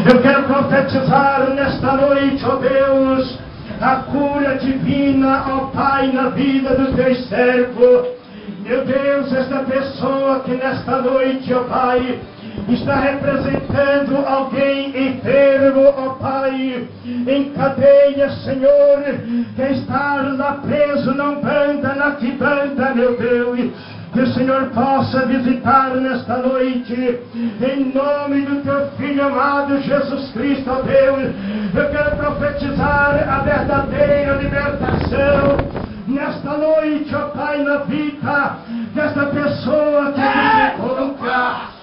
Eu quero profetizar nesta noite, ó Deus, a cura divina, ó Pai, na vida do teu servo. Meu Deus, esta pessoa que nesta noite, ó Pai, está representando alguém enfermo, ó Pai, em cadeia, Senhor, que está lá preso na Umbanda, na Quibanda, meu Deus. Que o Senhor possa visitar nesta noite, em nome do teu Filho amado Jesus Cristo, ó Deus. Eu quero profetizar a verdadeira libertação nesta noite, ó Pai, na vida desta pessoa que se encontra.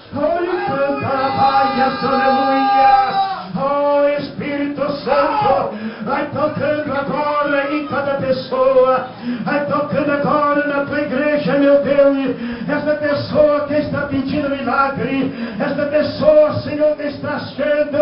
Aleluia! Oh Espírito Santo, vai tocando agora em cada pessoa, vai tocando agora na tua igreja, meu Deus. Esta pessoa que está pedindo milagre, esta pessoa, Senhor, que está sendo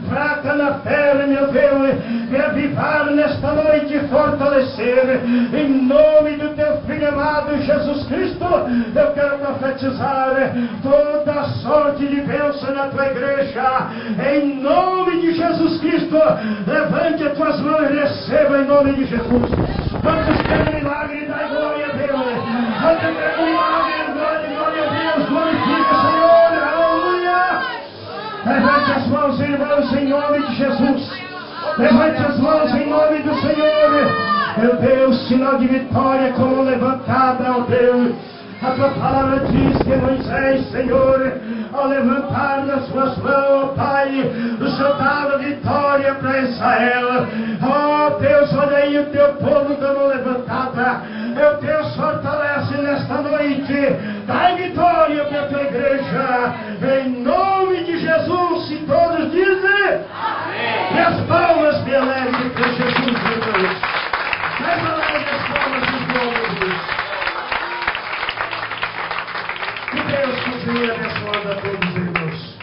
fraca na fé, meu Deus, quer avivar nesta noite e fortalecer, em nome do teu Filho amado Jesus Cristo. Eu quero profetizar toda sorte de bênção na tua igreja, em nome de Jesus Cristo. Levante as tuas mãos e receba em nome de Jesus. Vamos ter um milagre, dá glória a Deus. Vamos ter um milagre, glória a Deus. Glorifica, Senhor, aleluia. Levante as mãos, irmãos, em nome de Jesus. Levante as mãos em nome do Senhor. Meu Deus, sinal de vitória como levantada, ó Deus. A tua palavra diz que Moisés, Senhor, ao levantar nas suas mãos, ó Pai, o Senhor dava vitória para Israel. Ó Deus, olha aí o teu povo dando levantada. Meu Deus, fortalece nesta noite. Dai vitória para a tua igreja. Em nome de Jesus, se todos dizem amém. E as palmas bem alegres para Jesus, meu Deus. Mais alegres as palmas dos novos. Que Deus continue abençoando a todos, irmãos.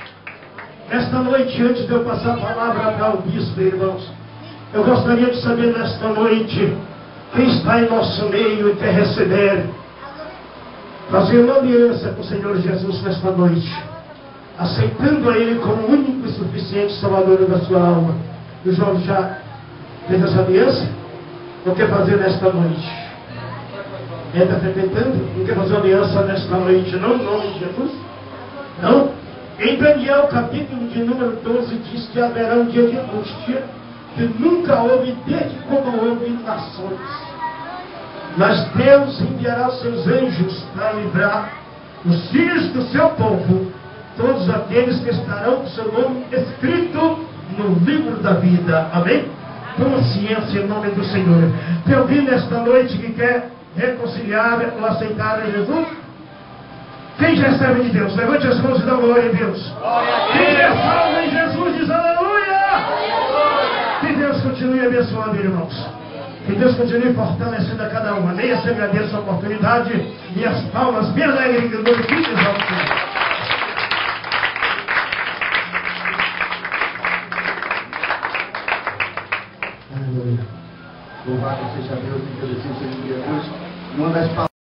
Esta noite, antes de eu passar a palavra para o bispo, irmãos, eu gostaria de saber nesta noite quem está em nosso meio e quer receber, fazer uma aliança com o Senhor Jesus nesta noite, aceitando a Ele como único e suficiente Salvador da sua alma. O João já fez essa aliança? Não quer fazer nesta noite? Está frequentando? Não quer fazer aliança nesta noite, não? Em nome de Jesus? Não? Em Daniel, capítulo de número 12, diz que haverá um dia de angústia que nunca houve desde quando houve nações. Mas Deus enviará os seus anjos para livrar os filhos do seu povo, todos aqueles que estarão com seu nome escrito no livro da vida. Amém? Consciência em nome do Senhor. Tem alguém nesta noite que quer reconciliar ou aceitar a Jesus? Quem já recebe de Deus? Levante as mãos e dá glória a Deus. Quem já salva em Jesus diz aleluia. Que Deus continue abençoando, irmãos. Que Deus continue fortalecendo a cada um. Amém? Eu agradeço a oportunidade e as palmas bem alegres que glorificam ao Senhor. Aleluia. Louvado seja Deus, agradecido seja Deus. Uma das palavras